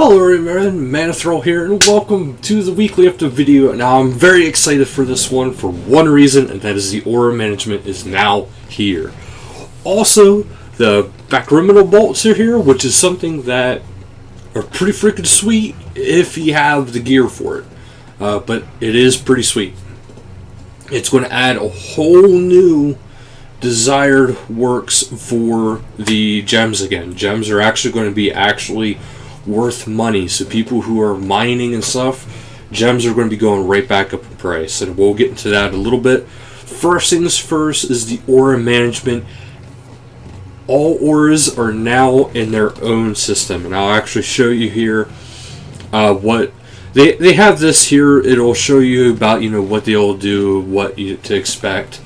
Hello everyone, Manathrall here, and welcome to the weekly update video. Now I'm very excited for this one for one reason, and that is the aura management is now here. Also, the Bakriminal bolts are here, which is something that are pretty freaking sweet if you have the gear for it. But it is pretty sweet. It's going to add a whole new desired works for the gems again. Gems are actually going to be worth money, so people who are mining and stuff, gems are going to be going right back up in price, and we'll get into that a little bit. First things first is the aura management. All auras are now in their own system, and I'll actually show you here what they have this here. It'll show you about what they'll do, what to expect,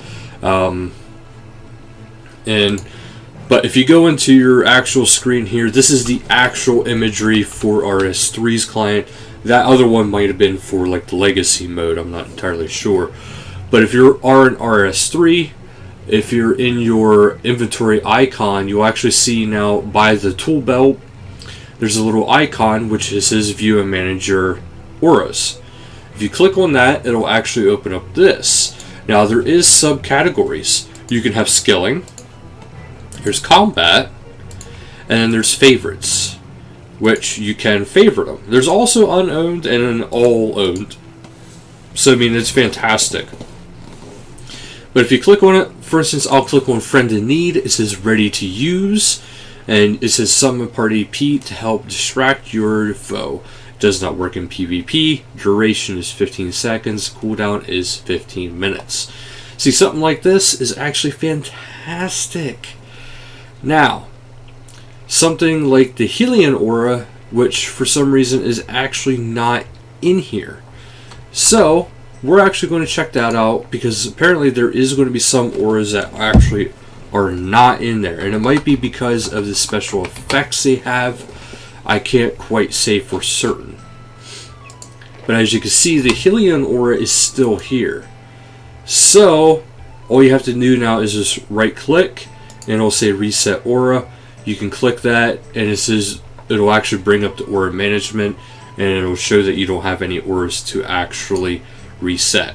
But if you go into your actual screen here, this is the actual imagery for RS3's client. That other one might have been for like the legacy mode, I'm not entirely sure. But if you are in RS3, if you're in your inventory icon, you'll actually see now by the tool belt, there's a little icon which says View and Manage Your Auras. If you click on that, it'll actually open up this. Now there is subcategories. You can have skilling. There's combat, and then there's favorites, which you can favorite them. There's also unowned and an all owned. So I mean, it's fantastic. But if you click on it, for instance, I'll click on Friend in Need. It says Ready to Use, and it says Summon Party P to help distract your foe. It does not work in PvP. Duration is 15 seconds. Cooldown is 15 minutes. See, something like this is actually fantastic. Now, something like the Helion aura, which for some reason is actually not in here. So, we're actually going to check that out, because apparently there is going to be some auras that actually are not in there. And it might be because of the special effects they have. I can't quite say for certain. But as you can see, the Helion aura is still here. So, all you have to do now is just right click, and it'll say Reset Aura. You can click that, and it'll actually bring up the aura management, and it'll show that you don't have any auras to actually reset.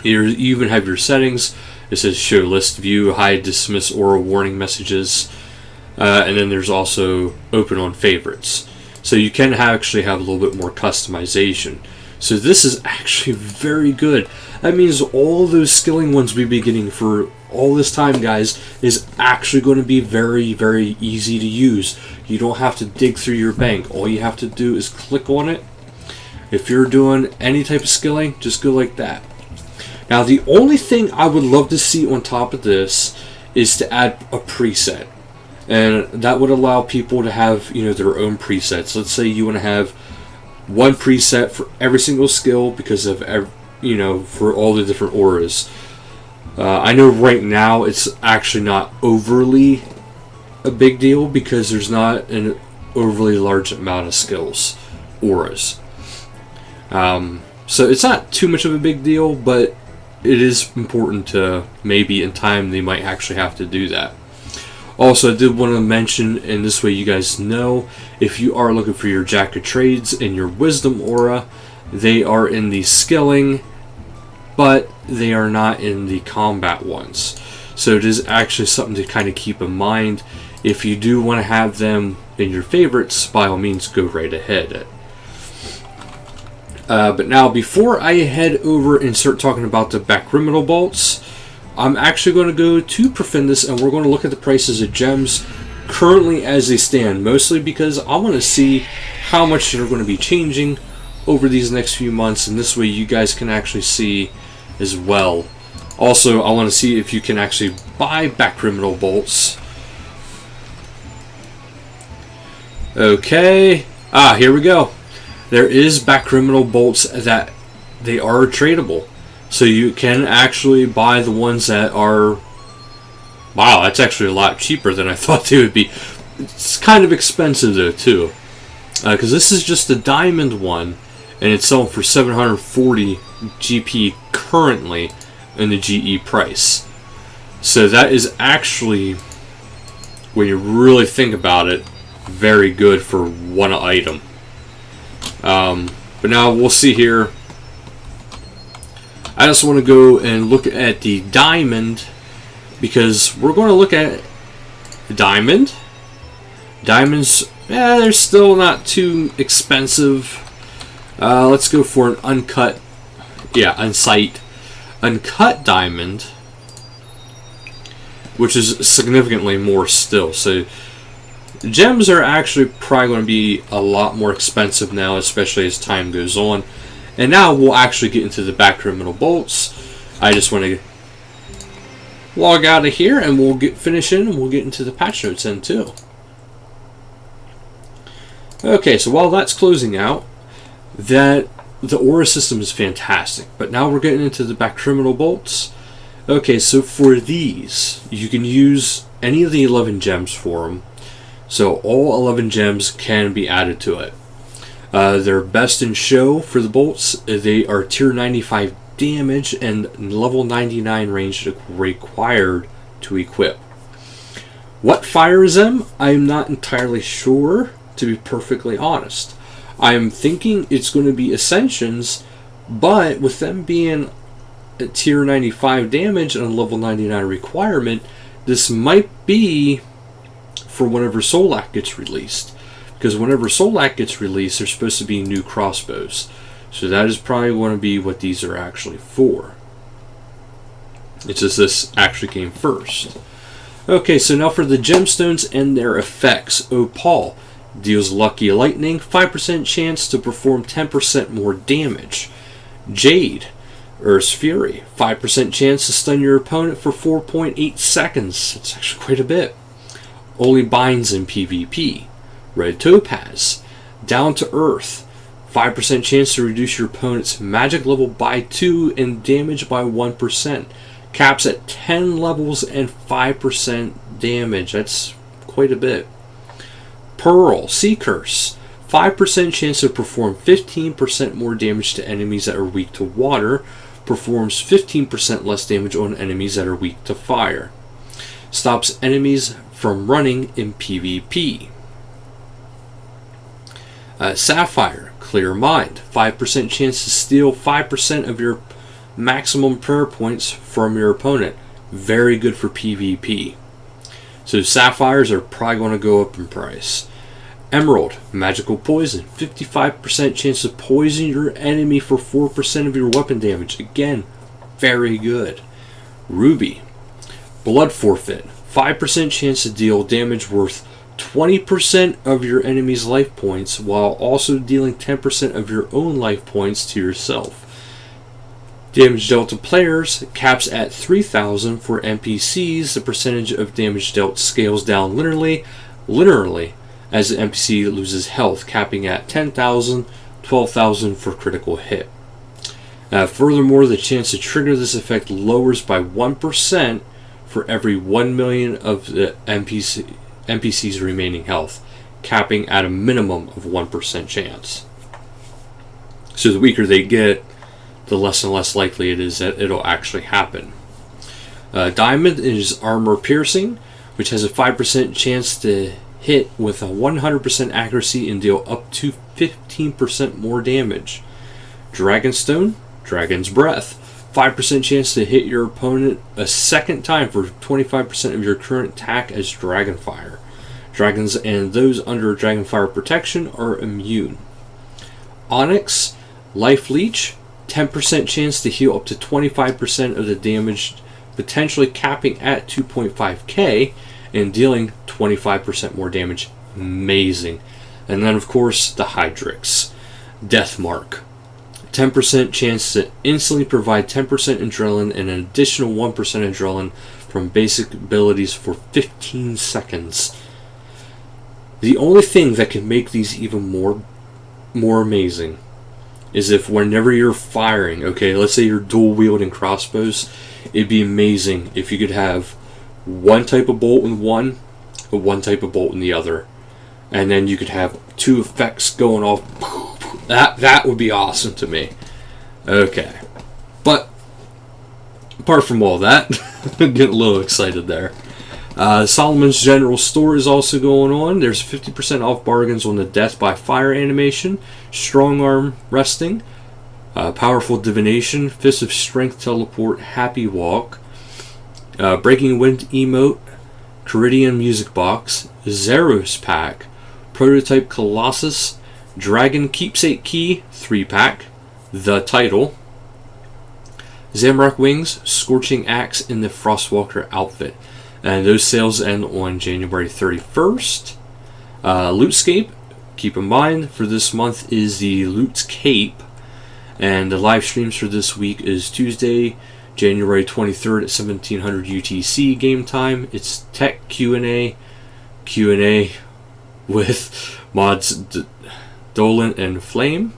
Here you even have your settings. It says Show List View, Hide, Dismiss Aura Warning Messages, and then there's also Open on Favorites. So you can actually have a little bit more customization. So this is actually very good. That means all those skilling ones we've been getting for all this time, guys, is actually going to be very, very easy to use. You don't have to dig through your bank. All you have to do is click on it. If you're doing any type of skilling, just go like that. Now, the only thing I would love to see on top of this is to add a preset. And that would allow people to have, their own presets. Let's say you want to have one preset for every single skill because of for all the different auras. I know right now it's actually not overly a big deal because there's not an overly large amount of skills, auras. So it's not too much of a big deal, but it is important to maybe in time they might actually have to do that. Also, I did want to mention, and this way you guys know, if you are looking for your Jack of Trades and your Wisdom aura, they are in the skilling, but they are not in the combat ones. So it is actually something to kind of keep in mind. If you do want to have them in your favorites, by all means go right ahead. But now, before I head over and start talking about the Bakriminal bolts, I'm actually going to go to Profundus, and we're going to look at the prices of gems currently as they stand, mostly because I want to see how much they're going to be changing over these next few months, and this way you guys can actually see as well. Also, I want to see if you can actually buy Bakriminal bolts. Okay, here we go. There is Bakriminal bolts that they are tradable. So you can actually buy the ones that are... Wow, that's actually a lot cheaper than I thought they would be. It's kind of expensive though too. Because this is just the diamond one, and it's selling for 740 GP currently in the GE price. So that is actually, when you really think about it, very good for one item. But now we'll see here. I just want to go and look at the diamond, because we're going to look at diamond. Diamonds, they're still not too expensive. Let's go for an uncut, uncut diamond, which is significantly more still. So gems are actually probably going to be a lot more expensive now, especially as time goes on. And now we'll actually get into the Bakriminal bolts. I just want to log out of here and we'll finish in, and we'll get into the patch notes then too. Okay, so while that's closing out, the aura system is fantastic. But now we're getting into the Bakriminal bolts. Okay, so for these, you can use any of the 11 gems for them. So all 11 gems can be added to it. They're best in show for the bolts. They are tier 95 damage and level 99 range required to equip. What fires them? I'm not entirely sure, to be perfectly honest. I'm thinking it's going to be Ascensions, but with them being a tier 95 damage and a level 99 requirement, this might be for whenever Solak gets released. Because whenever Solak gets released, there's supposed to be new crossbows. So that is probably going to be what these are actually for. It's just this actually came first. Okay, so now for the gemstones and their effects. Opal deals Lucky Lightning, 5% chance to perform 10% more damage. Jade, Earth's Fury, 5% chance to stun your opponent for 4.8 seconds. That's actually quite a bit. Only binds in PvP. Red Topaz, Down to Earth, 5% chance to reduce your opponent's magic level by 2 and damage by 1%. Caps at 10 levels and 5% damage. That's quite a bit. Pearl, Sea Curse, 5% chance to perform 15% more damage to enemies that are weak to water. Performs 15% less damage on enemies that are weak to fire. Stops enemies from running in PvP. Sapphire, Clear Mind, 5% chance to steal 5% of your maximum prayer points from your opponent. Very good for PvP. So sapphires are probably going to go up in price. Emerald, Magical Poison, 55% chance to poison your enemy for 4% of your weapon damage. Again, very good. Ruby, Blood Forfeit, 5% chance to deal damage worth 20% of your enemy's life points while also dealing 10% of your own life points to yourself. Damage dealt to players caps at 3,000 for NPCs. The percentage of damage dealt scales down linearly as the NPC loses health, capping at 10,000, 12,000 for critical hit. Furthermore, the chance to trigger this effect lowers by 1% for every 1 million of the NPC's remaining health, capping at a minimum of 1% chance. So the weaker they get, the less and less likely it is that it'll actually happen. Diamond is Armor Piercing, which has a 5% chance to hit with a 100% accuracy and deal up to 15% more damage. Dragonstone, Dragon's Breath, 5% chance to hit your opponent a second time for 25% of your current attack as Dragonfire. Dragons and those under Dragonfire protection are immune. Onyx, Life Leech, 10% chance to heal up to 25% of the damage, potentially capping at 2.5k and dealing 25% more damage. Amazing. And then of course the Hydrix, Death Mark, 10% chance to instantly provide 10% adrenaline and an additional 1% adrenaline from basic abilities for 15 seconds. The only thing that can make these even more amazing is if whenever you're firing, okay, let's say you're dual wielding crossbows, it'd be amazing if you could have one type of bolt in one and one type of bolt in the other, and then you could have two effects going off. That would be awesome to me. Okay, but apart from all that, I'm getting a little excited there. Solomon's General Store is also going on. There's 50% off bargains on the Death by Fire animation, Strong Arm Resting, Powerful Divination, Fist of Strength Teleport, Happy Walk, Breaking Wind Emote, Caridian Music Box, Zeros Pack, Prototype Colossus, Dragon Keepsake Key 3-pack, The Title, Zamrock Wings, Scorching Axe in the Frostwalker outfit. And those sales end on January 31st. Lootscape, keep in mind, for this month is the Lootscape. And the live streams for this week is Tuesday, January 23rd at 1700 UTC game time. It's Tech Q&A with mods Dolan and Flame.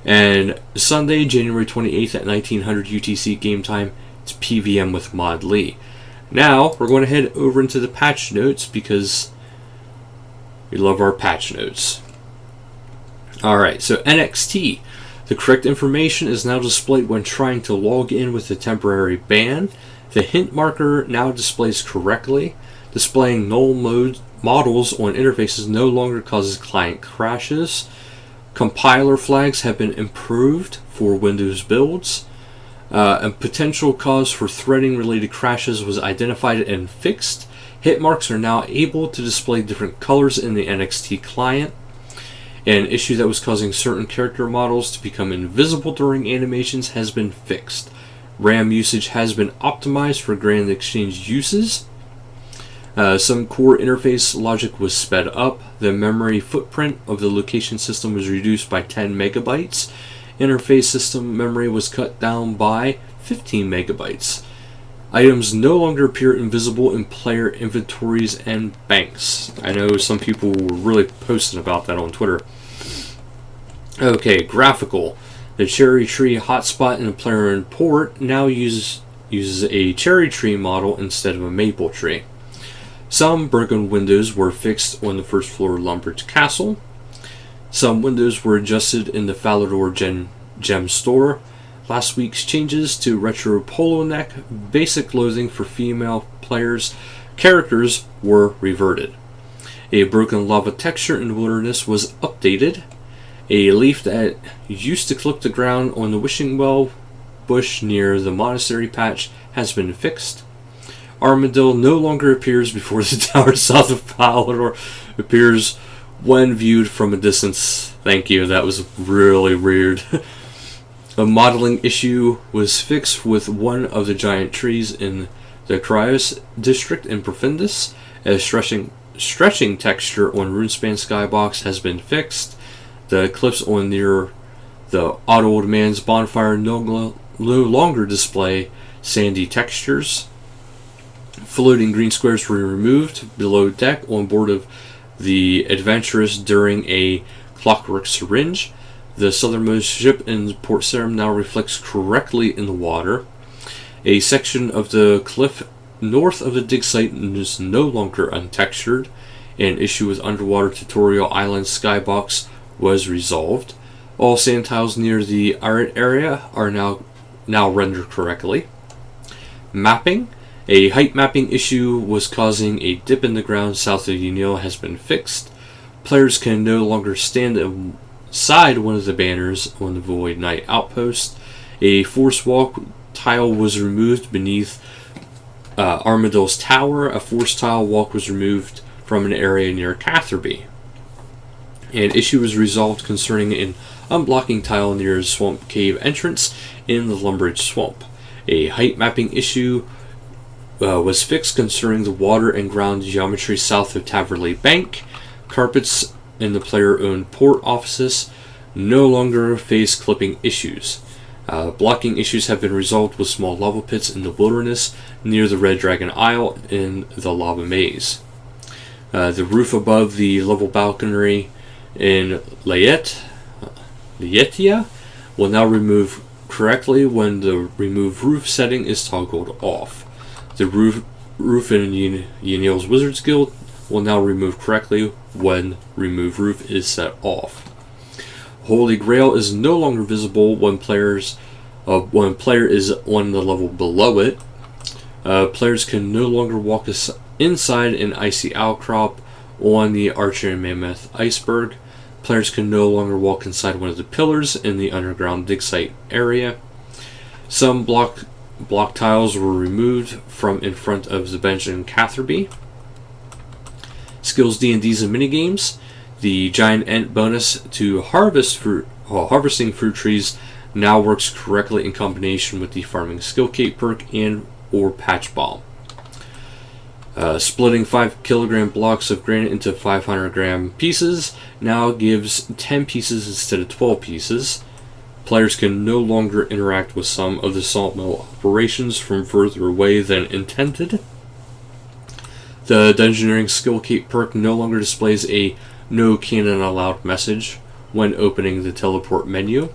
And Sunday, January 28th at 1900 UTC game time, it's PVM with Mod Lee. Now, we're going to head over into the patch notes because we love our patch notes. Alright, so NXT. The correct information is now displayed when trying to log in with the temporary ban. The hint marker now displays correctly. Displaying null models on interfaces no longer causes client crashes. Compiler flags have been improved for Windows builds. A potential cause for threading related crashes was identified and fixed. Hit marks are now able to display different colors in the NXT client. An issue that was causing certain character models to become invisible during animations has been fixed. RAM usage has been optimized for Grand Exchange uses. Some core interface logic was sped up. The memory footprint of the location system was reduced by 10 megabytes. Interface system memory was cut down by 15 megabytes. Items no longer appear invisible in player inventories and banks. I know some people were really posting about that on Twitter. Okay, graphical. The cherry tree hotspot in the player import now uses a cherry tree model instead of a maple tree. Some broken windows were fixed on the first floor Lumbridge Castle. Some windows were adjusted in the Falador Gem Store. Last week's changes to retro polo neck, basic clothing for female characters were reverted. A broken lava texture in the wilderness was updated. A leaf that used to clip the ground on the wishing well bush near the monastery patch has been fixed. Armadillo no longer appears before the tower south of Falador. Appears when viewed from a distance. Thank you, that was really weird. A modeling issue was fixed with one of the giant trees in the Cryos district in Profundus. A stretching texture on Runespan Skybox has been fixed. The clips on near the Odd Old Man's bonfire no longer display sandy textures. Floating green squares were removed below deck on board of the Adventurous during a clockwork syringe. The southernmost ship in Port Sarim now reflects correctly in the water. A section of the cliff north of the dig site is no longer untextured. An issue with underwater tutorial island skybox was resolved. All sand tiles near the Arid area are now rendered correctly. Mapping. A height mapping issue was causing a dip in the ground south of Unil has been fixed. Players can no longer stand inside one of the banners on the Void Knight outpost. A force walk tile was removed beneath Armadill's tower. A force tile walk was removed from an area near Catherby. An issue was resolved concerning an unblocking tile near Swamp Cave entrance in the Lumbridge Swamp. A height mapping issue was fixed concerning the water and ground geometry south of Taverley Bank. Carpets in the player-owned port offices no longer face clipping issues. Blocking issues have been resolved with small lava pits in the wilderness near the Red Dragon Isle in the lava maze. The roof above the level balcony in Laetia will now remove correctly when the remove roof setting is toggled off. The roof in Yanil's Wizards Guild will now remove correctly when remove roof is set off. Holy Grail is no longer visible when player is on the level below it. Players can no longer walk inside an icy outcrop on the Archer and Mammoth iceberg. Players can no longer walk inside one of the pillars in the underground dig site area. Some block tiles were removed from in front of the bench in Catherby. Skills D&Ds and minigames. The giant ant bonus to harvesting fruit trees now works correctly in combination with the farming skill cape perk and or patch bomb. Splitting 5 kilogram blocks of granite into 500 gram pieces now gives 10 pieces instead of 12 pieces. Players can no longer interact with some of the sawmill operations from further away than intended. The Dungeoneering skill cape perk no longer displays a "No cannon allowed" message when opening the teleport menu.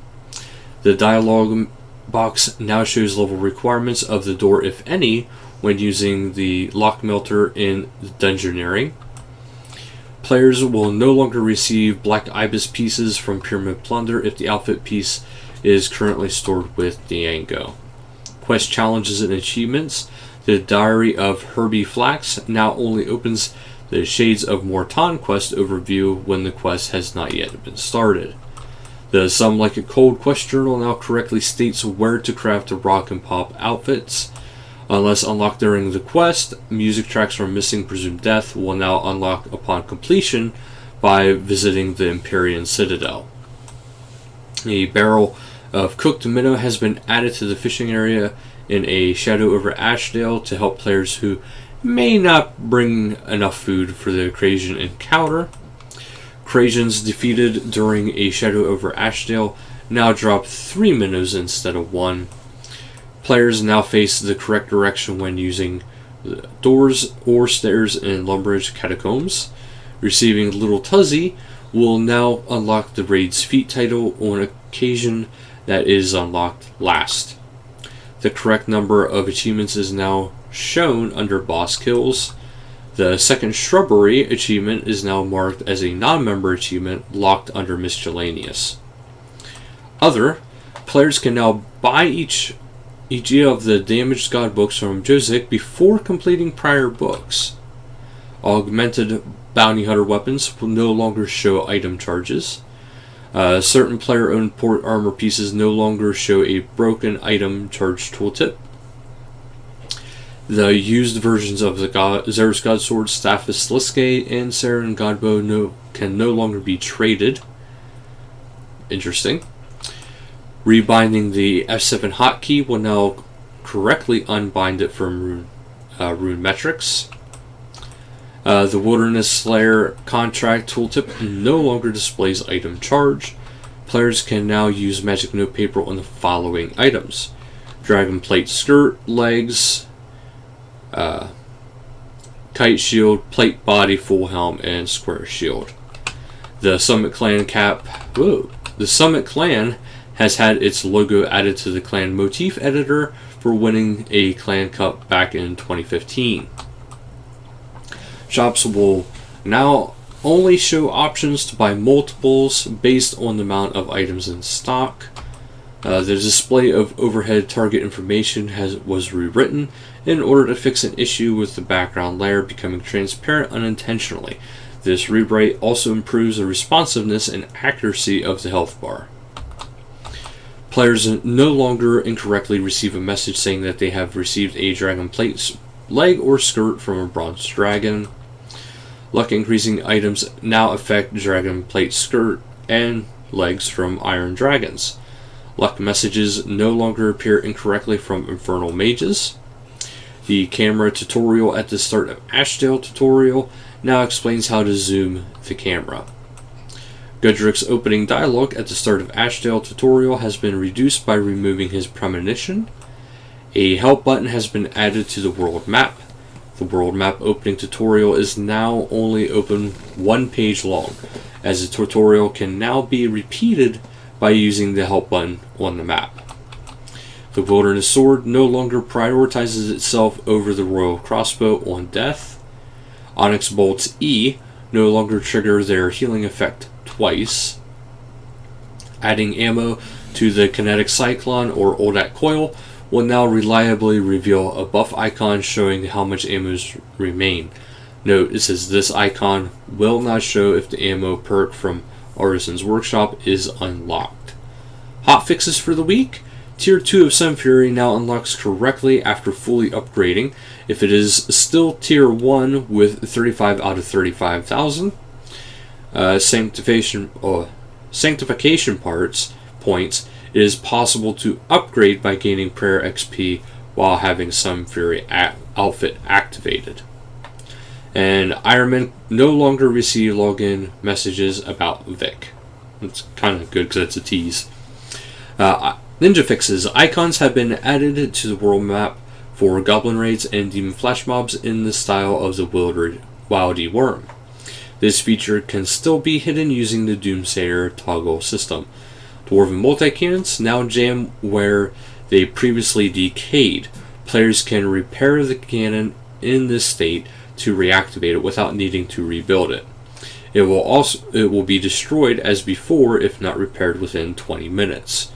The dialogue box now shows level requirements of the door, if any, when using the lock melter in Dungeoneering. Players will no longer receive black ibis pieces from Pyramid Plunder if the outfit piece is currently stored with Diango. Quest challenges and achievements. The Diary of Herbie Flax now only opens the Shades of Morton quest overview when the quest has not yet been started. The Some Like It Cold quest journal now correctly states where to craft the rock and pop outfits. Unless unlocked during the quest, music tracks from Missing Presumed Death will now unlock upon completion by visiting the Empyrean Citadel. A barrel of cooked minnow has been added to the fishing area in a Shadow over Ashdale to help players who may not bring enough food for the Krasian encounter. Krasians defeated during a Shadow over Ashdale now drop 3 minnows instead of 1. Players now face the correct direction when using doors or stairs in Lumbridge Catacombs. Receiving Little Tuzzy will now unlock the raid's feat title on occasion that is unlocked last. The correct number of achievements is now shown under boss kills. The second shrubbery achievement is now marked as a non-member achievement locked under miscellaneous. Other players can now buy each of the Damaged God books from Jozik before completing prior books. Augmented Bounty Hunter weapons will no longer show item charges. Certain player-owned port armor pieces no longer show a broken item charge tooltip. The used versions of the Zerus God Sword, Staff of Sliske, and Saren Godbow can no longer be traded. Interesting. Rebinding the F7 hotkey will now correctly unbind it from rune metrics. The Wilderness Slayer contract tooltip no longer displays item charge. Players can now use magic notepaper on the following items: Dragon Plate skirt, legs, kite shield, plate body, full helm, and square shield. The Summit Clan cap. Whoa! The Summit Clan has had its logo added to the clan motif editor for winning a clan cup back in 2015. Shops will now only show options to buy multiples based on the amount of items in stock. The display of overhead target information was rewritten in order to fix an issue with the background layer becoming transparent unintentionally. This rewrite also improves the responsiveness and accuracy of the health bar. Players no longer incorrectly receive a message saying that they have received a dragon plate leg or skirt from a bronze dragon. Luck increasing items now affect dragon plate skirt and legs from iron dragons. Luck messages no longer appear incorrectly from infernal mages. The camera tutorial at the start of Ashdale tutorial now explains how to zoom the camera. Gudrick's opening dialogue at the start of Ashdale tutorial has been reduced by removing his premonition. A help button has been added to the world map. The world map opening tutorial is now only open 1 page long, as the tutorial can now be repeated by using the help button on the map. The Wilderness Sword no longer prioritizes itself over the Royal Crossbow on death. Onyx Bolts E no longer trigger their healing effect twice. Adding ammo to the Kinetic Cyclone or Oldak Coil will now reliably reveal a buff icon showing how much ammo remain. Note, it says this icon will not show if the ammo perk from Artisan's Workshop is unlocked. Hot fixes for the week. Tier 2 of Sun Fury now unlocks correctly after fully upgrading. If it is still Tier 1 with 35 out of 35,000. Sanctification points, it is possible to upgrade by gaining prayer XP while having Sun Fury outfit activated. And Ironman no longer receive login messages about Vic. It's kind of good because it's a tease. Ninja fixes. Icons have been added to the world map for goblin raids and demon flash mobs in the style of the Wildy Worm. This feature can still be hidden using the Doomsayer toggle system. Dwarven multi-cannons now jam where they previously decayed. Players can repair the cannon in this state to reactivate it without needing to rebuild it. It will be destroyed as before if not repaired within 20 minutes.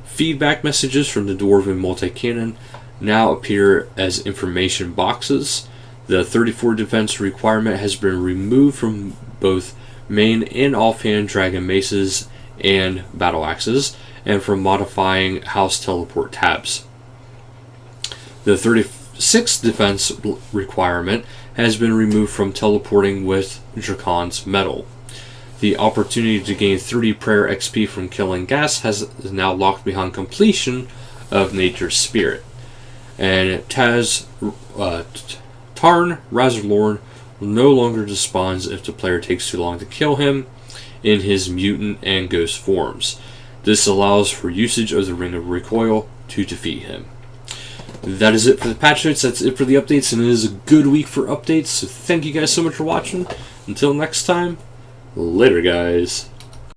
Feedback messages from the Dwarven multi-cannon now appear as information boxes. The 34 defense requirement has been removed from both main and offhand dragon maces and battle axes, and from modifying house teleport tabs. The 36 defense requirement has been removed from teleporting with Dracon's Metal. The opportunity to gain 30 prayer XP from killing gas is now locked behind completion of Nature's Spirit. And Tarn Razorlorn no longer despawns if the player takes too long to kill him in his mutant and ghost forms. This allows for usage of the Ring of Recoil to defeat him. That is it for the patch notes. That's it for the updates, and it is a good week for updates. So thank you guys so much for watching. Until next time, later guys.